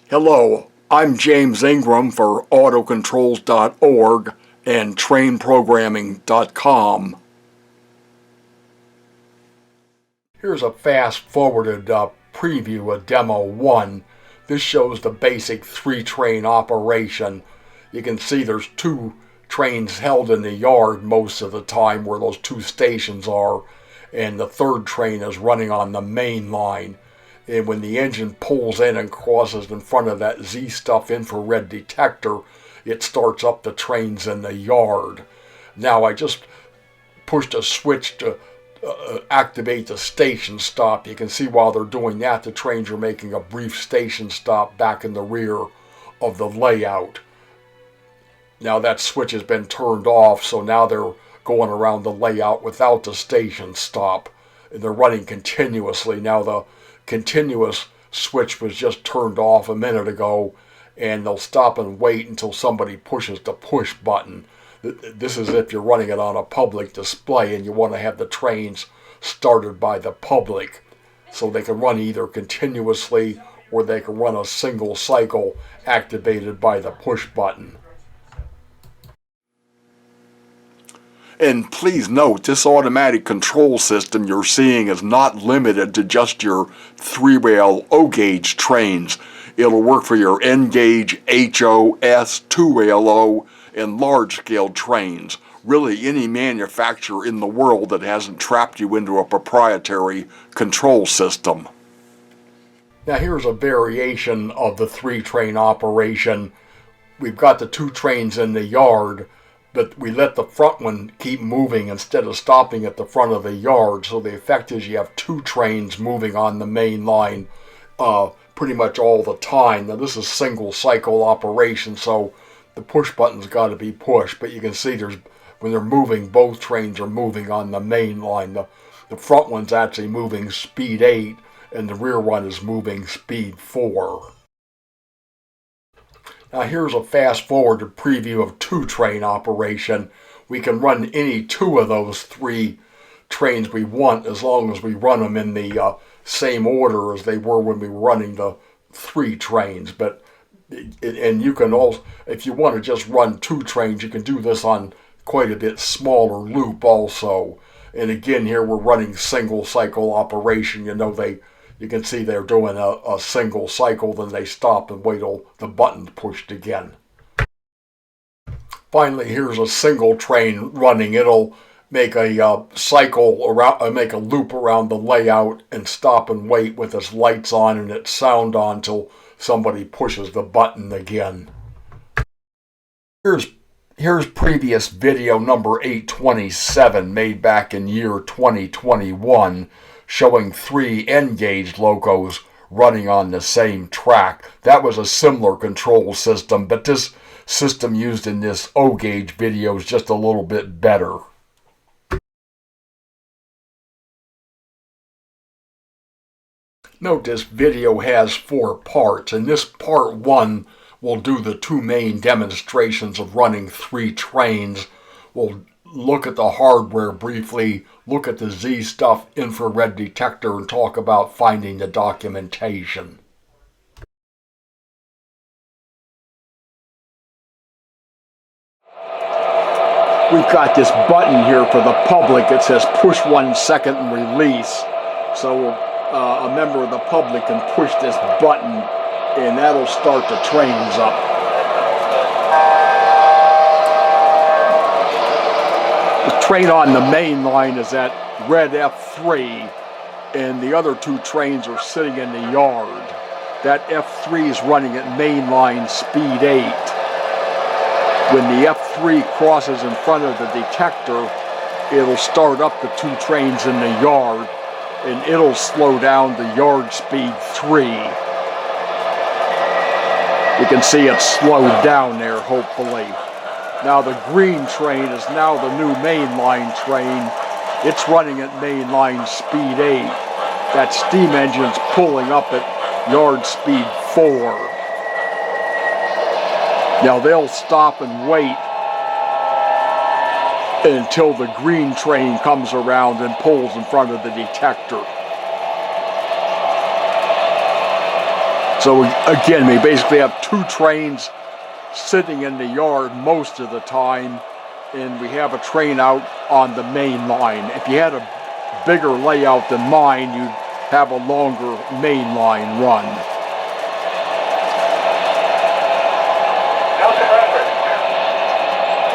Hello, I'm James Ingram for AutoControls-dot-org and TrainProgramming.com. Here's a fast-forwarded preview of Demo 1. This shows the basic 3-train operation. You can see there's 2 trains held in the yard most of the time where those 2 stations are, and the 3rd train is running on the main line. And when the engine pulls in and crosses in front of that Z-Stuff infrared detector, it starts up the trains in the yard. Now I just pushed a switch to activate the station stop. You can see while they're doing that, the trains are making a brief station stop back in the rear of the layout. Now that switch has been turned off, so now they're going around the layout without the station stop. And they're running continuously. Now the continuous switch was just turned off a minute ago, and they'll stop and wait until somebody pushes the push button. This is if you're running it on a public display and you want to have the trains started by the public, so they can run either continuously or they can run a single cycle activated by the push button. And please note, this automatic control system you're seeing is not limited to just your 3-rail O-gauge trains. It'll work for your N-gauge, HO, S, 2-rail O, and large-scale trains. Really any manufacturer in the world that hasn't trapped you into a proprietary control system. Now here's a variation of the 3-train operation. We've got the 2 trains in the yard, but we let the front one keep moving instead of stopping at the front of the yard. So the effect is you have 2 trains moving on the main line pretty much all the time. Now this is single cycle operation, so the push button's got to be pushed. But you can see when they're moving, both trains are moving on the main line. The front one's actually moving speed 8, and the rear one is moving speed 4. Now here's a fast-forwarded preview of 2-train operation. We can run any 2 of those 3 trains we want as long as we run them in the same order as they were when we were running the 3 trains. And you can also, if you want to just run 2 trains, you can do this on quite a bit smaller loop also. And again, here we're running single cycle operation. You can see they're doing a single cycle, then they stop and wait till the button's pushed again. Finally, here's a single train running. It'll make a cycle around, make a loop around the layout and stop and wait with its lights on and its sound on till somebody pushes the button again. Here's previous video number 827 made back in year 2021. Showing 3 N-gauge Locos running on the same track. That was a similar control system, but this system used in this O-gauge video is just a little bit better. Note this video has 4 parts. In this part 1, we'll do the 2 main demonstrations of running 3 trains. We'll look at the hardware briefly, look at the Z-Stuff infrared detector, and talk about finding the documentation. We've got this button here for the public. It says push 1 second and release. So a member of the public can push this button and that'll start the trains up. The train on the main line is at red F3, and the other 2 trains are sitting in the yard. That F3 is running at main line speed 8. When the F3 crosses in front of the detector, it'll start up the 2 trains in the yard, and it'll slow down the yard speed 3. You can see it slowed down there, hopefully. Now the green train is now the new mainline train. It's running at mainline speed 8. That steam engine's pulling up at yard speed 4. Now they'll stop and wait until the green train comes around and pulls in front of the detector. So again, we basically have two trains sitting in the yard most of the time, and we have a train out on the main line. If you had a bigger layout than mine, you'd have a longer main line run.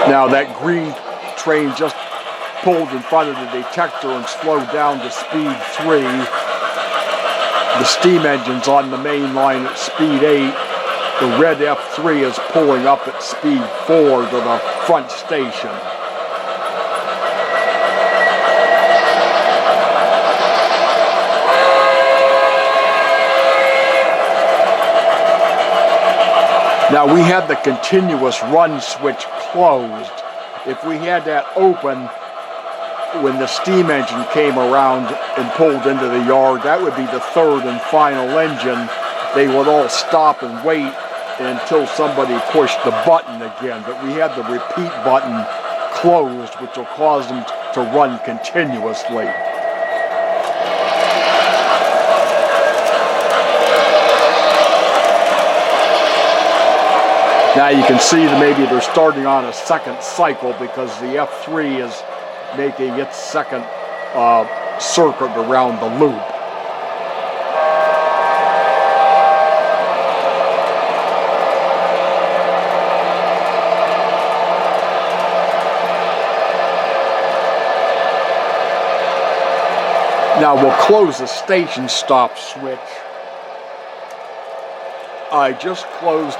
Now that green train just pulled in front of the detector and slowed down to speed 3. The steam engine's on the main line at speed 8. The red F3 is pulling up at speed 4 to the front station. Now we had the continuous run switch closed. If we had that open, when the steam engine came around and pulled into the yard, that would be the third and final engine. They would all stop and wait until somebody pushed the button again. But we had the repeat button closed, which will cause them to run continuously. Now you can see that maybe they're starting on a second cycle because the F3 is making its second circuit around the loop. Now we'll close the station stop switch. I just closed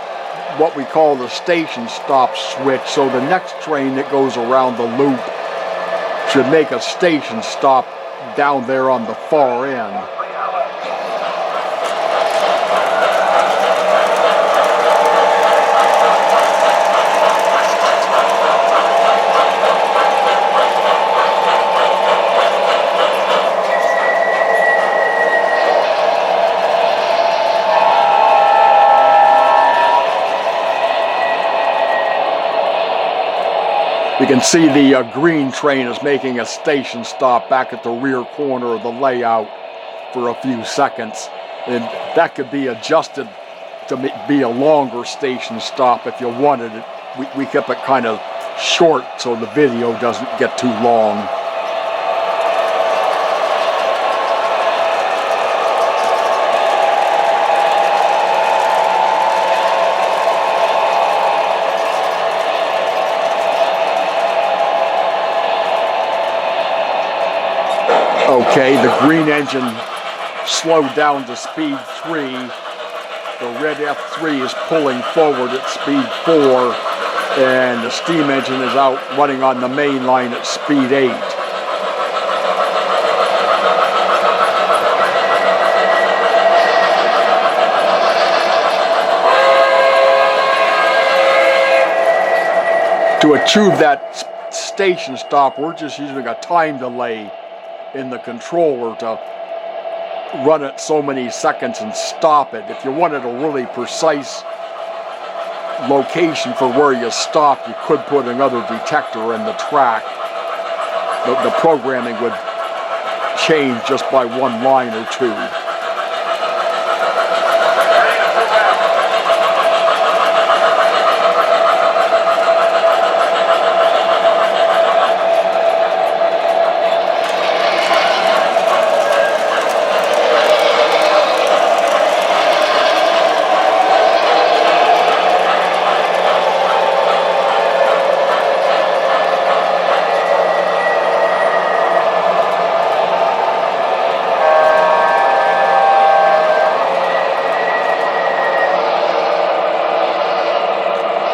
what we call the station stop switch, so the next train that goes around the loop should make a station stop down there on the far end. You can see the green train is making a station stop back at the rear corner of the layout for a few seconds. And that could be adjusted to be a longer station stop if you wanted it. We kept it kind of short so the video doesn't get too long. Okay, the green engine slowed down to speed 3. The red F3 is pulling forward at speed 4, and the steam engine is out running on the main line at speed 8. To achieve that station stop, we're just using a time delay in the controller to run it so many seconds and stop it. If you wanted a really precise location for where you stopped, you could put another detector in the track. The programming would change just by one line or two.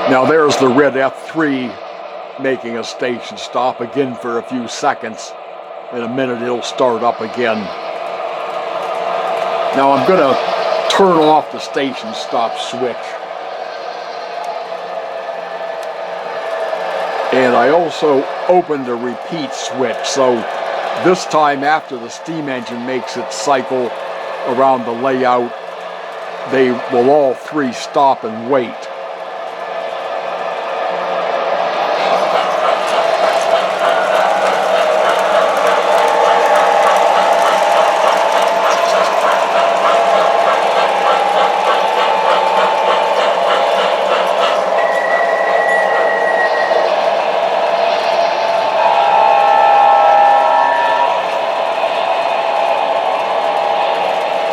Now there's the red F3 making a station stop again for a few seconds. In a minute it'll start up again. Now I'm going to turn off the station stop switch. And I also opened the repeat switch, so this time after the steam engine makes its cycle around the layout, they will all three stop and wait.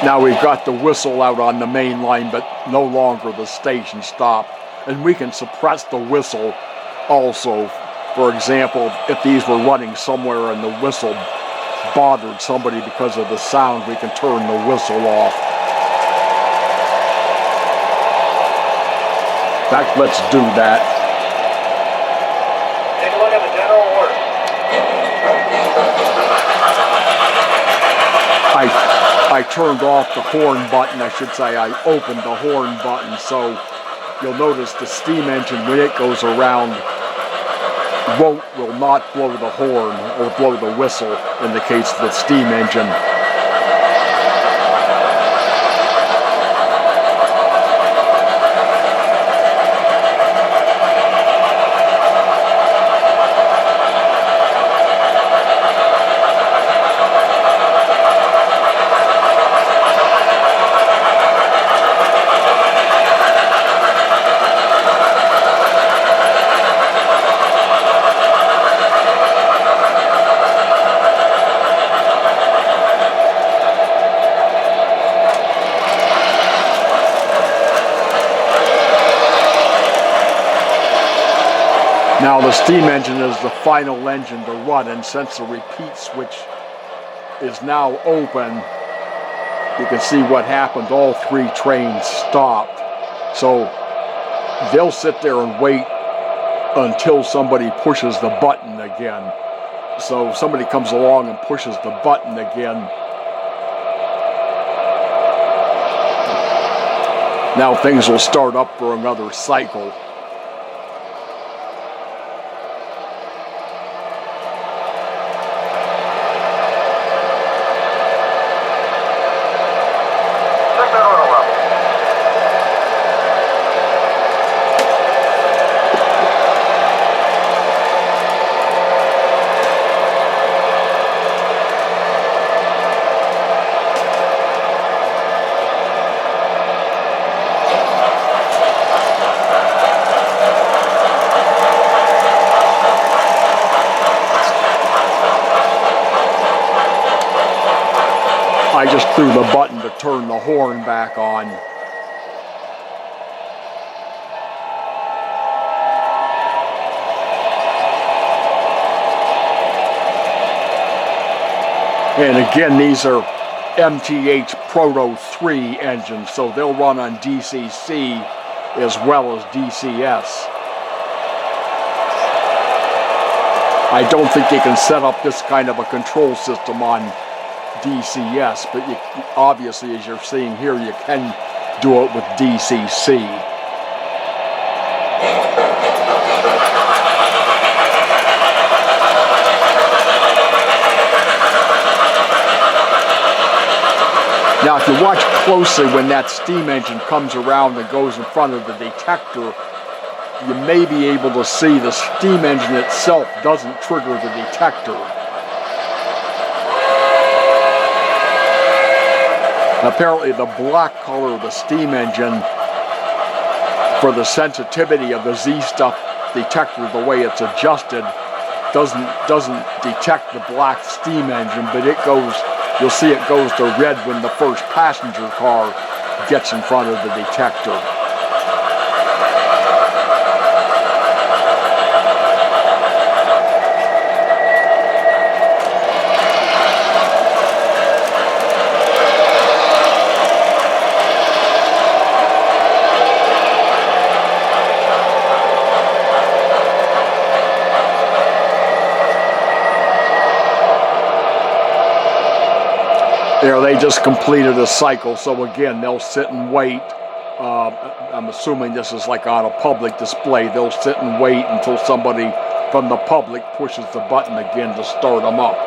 Now we've got the whistle out on the main line, but no longer the station stop. And we can suppress the whistle also. For example, if these were running somewhere and the whistle bothered somebody because of the sound, we can turn the whistle off. In fact, let's do that. Take a look at the general order. I turned off the horn button, I should say. I opened the horn button, so you'll notice the steam engine, when it goes around, will not blow the horn or blow the whistle in the case of the steam engine. Now the steam engine is the final engine to run, and since the repeat switch is now open, you can see what happened. All three trains stopped. So they'll sit there and wait until somebody pushes the button again. So if somebody comes along and pushes the button again, now things will start up for another cycle. I just threw the button to turn the horn back on. And again, these are MTH Protosound-3 engines, so they'll run on DCC as well as DCS. I don't think you can set up this kind of a control system on DCS, but you, obviously, as you're seeing here, you can do it with DCC. Now, if you watch closely when that steam engine comes around and goes in front of the detector, you may be able to see the steam engine itself doesn't trigger the detector. Apparently the black color of the steam engine, for the sensitivity of the Z-stuff detector, the way it's adjusted, doesn't detect the black steam engine, but it goes, you'll see it goes to red when the first passenger car gets in front of the detector. There, they just completed a cycle, so again, they'll sit and wait. I'm assuming this is like on a public display. They'll sit and wait until somebody from the public pushes the button again to start them up.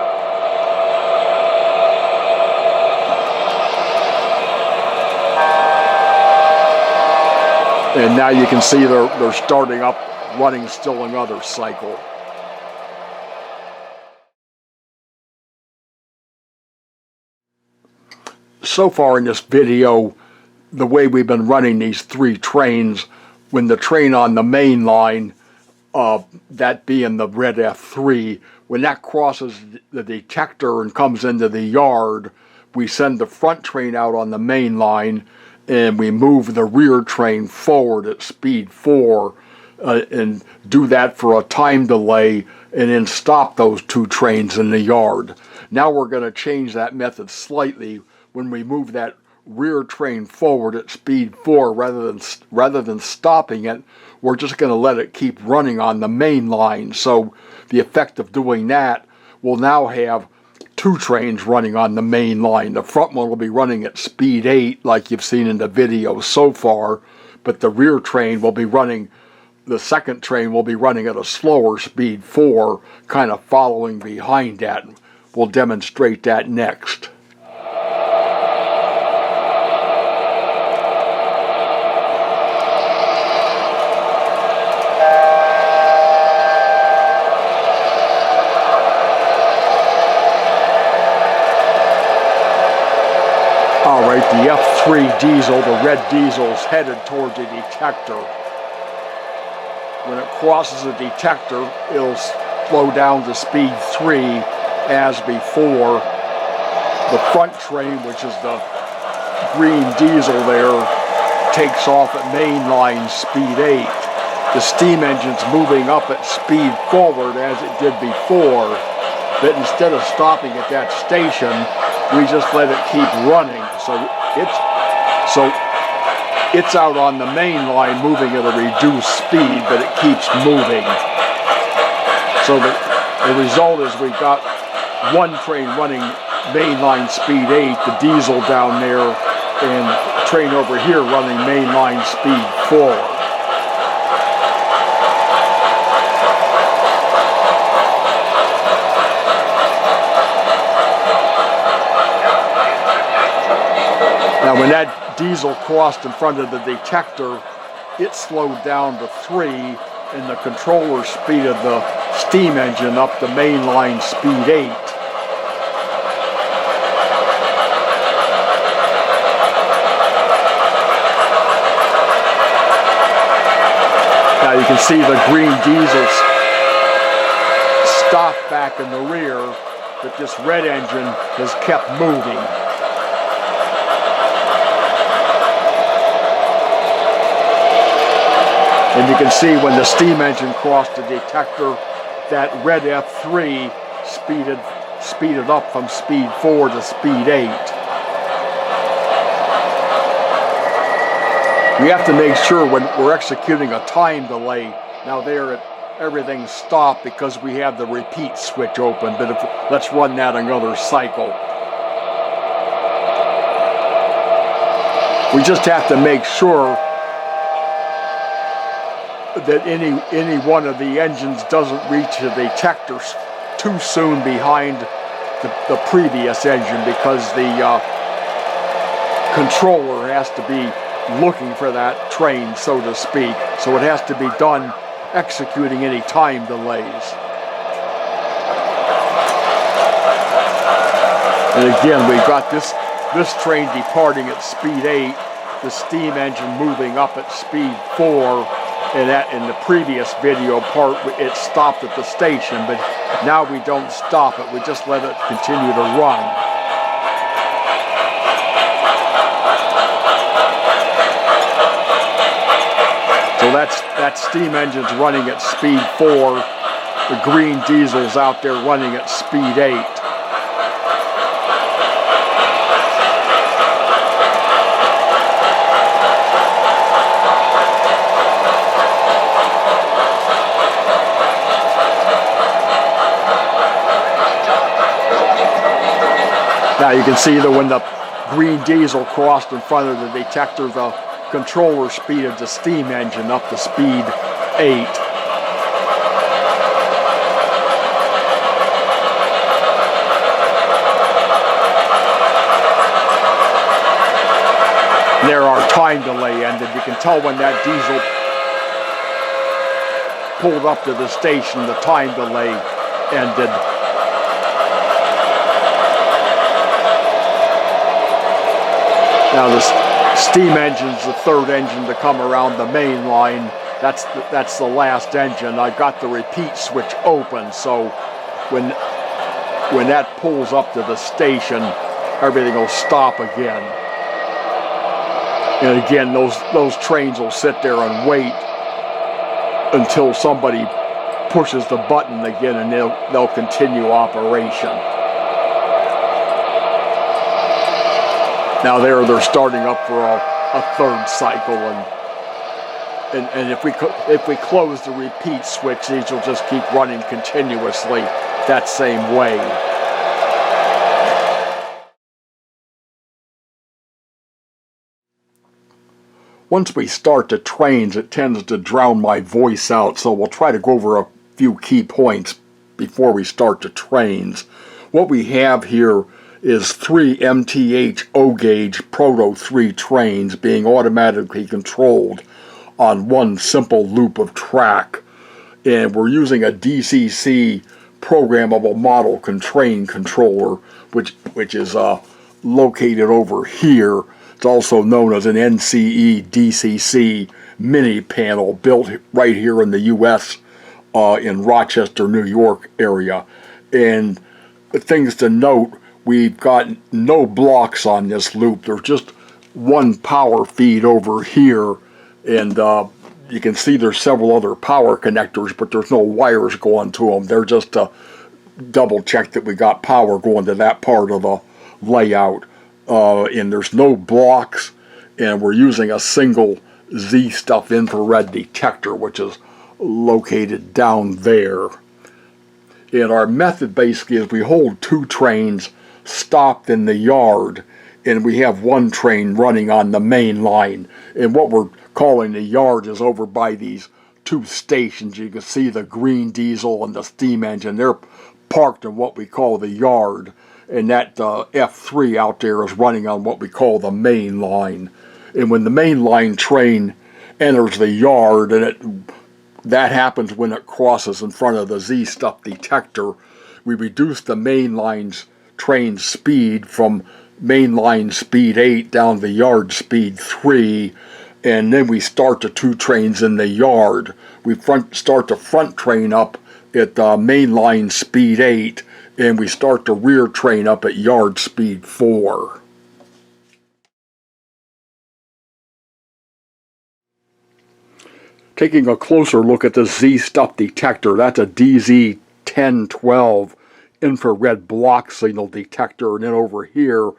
And now you can see they're starting up, running still another cycle. So far in this video, the way we've been running these three trains, when the train on the main line, that being the red F3, when that crosses the detector and comes into the yard, we send the front train out on the main line, and we move the rear train forward at speed 4, and do that for a time delay, and then stop those 2 trains in the yard. Now we're going to change that method slightly. When we move that rear train forward at speed 4, rather than stopping it, we're just going to let it keep running on the main line. So the effect of doing that, we'll now have 2 trains running on the main line. The front one will be running at speed 8 like you've seen in the video so far, but the rear train will be running, the second train will be running at a slower speed 4, kind of following behind that. We'll demonstrate that next. Alright, the F3 diesel, the red diesel, is headed towards the detector. When it crosses the detector, it'll slow down to speed 3 as before. The front train, which is the green diesel there, takes off at mainline speed 8. The steam engine's moving up at speed forward as it did before, but instead of stopping at that station, we just let it keep running. So it's out on the main line moving at a reduced speed, but it keeps moving. So the result is we've got one train running mainline speed 8, the diesel down there, and the train over here running mainline speed 4. Now when that diesel crossed in front of the detector, it slowed down to 3, and the controller speeded the steam engine up to mainline speed 8. Now you can see the green diesels stop back in the rear, but this red engine has kept moving. And you can see when the steam engine crossed the detector, that red F3 speeded up from speed 4 to speed 8. We have to make sure when we're executing a time delay, now there everything's stopped because we have the repeat switch open, but let's run that another cycle. We just have to make sure that any one of the engines doesn't reach the detector too soon behind the previous engine, because the controller has to be looking for that train, so to speak. So it has to be done executing any time delays. And again, we've got this train departing at speed 8, the steam engine moving up at speed 4. And that in the previous video part, it stopped at the station, but now we don't stop it, we just let it continue to run. So that steam engine's running at speed 4, the green diesel's out there running at speed 8. Now you can see that when the green diesel crossed in front of the detector, the controller speeded the steam engine up to speed 8. And there our time delay ended. You can tell when that diesel pulled up to the station, the time delay ended. Now the steam engine's the third engine to come around the main line. That's the last engine. I got the repeat switch open, so when that pulls up to the station, everything will stop again. And again, those trains will sit there and wait until somebody pushes the button again, and they'll continue operation. Now they're starting up for a third cycle, and if we close the repeat switch, these will just keep running continuously that same way. Once we start the trains, it tends to drown my voice out, so we'll try to go over a few key points before we start the trains. What we have here is 3 MTH O-Ga Proto-3 trains being automatically controlled on one simple loop of track. And we're using a DCC Programmable Model Train Controller, which is located over here. It's also known as an NCE DCC Mini-Panel, built right here in the U.S. In Rochester, New York area. And things to note, we've got no blocks on this loop. There's just one power feed over here, and you can see there's several other power connectors, but there's no wires going to them. They're just to double check that we got power going to that part of the layout. And there's no blocks, and we're using a single Z-Stuff infrared detector, which is located down there. And our method basically is we hold 2 trains stopped in the yard, and we have 1 train running on the main line. And what we're calling the yard is over by these 2 stations. You can see the green diesel and the steam engine. They're parked in what we call the yard. And that F3 out there is running on what we call the main line. And when the main line train enters the yard, and that happens when it crosses in front of the Z-Stuff detector, we reduce the main line's train speed from main line speed 8 down to yard speed 3, and then we start the 2 trains in the yard. We start the front train up at main line speed 8, and we start the rear train up at yard speed 4. Taking a closer look at the Z-Stuff detector, that's a DZ1012 infrared block signal detector, and then over here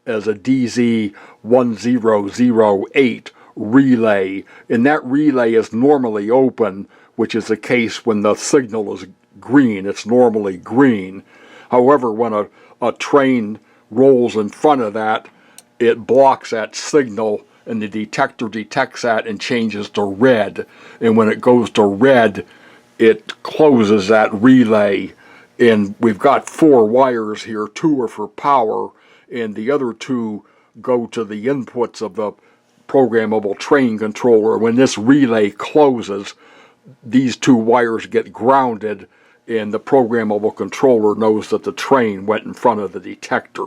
is a DZ1008 relay, and that relay is normally open, which is the case when the signal is green. It's normally green. However, when a train rolls in front of that, it blocks that signal, and the detector detects that and changes to red. And when it goes to red, it closes that relay. And we've got 4 wires here. 2 are for power, and the other 2 go to the inputs of the programmable train controller. When this relay closes, these 2 wires get grounded, and the programmable controller knows that the train went in front of the detector.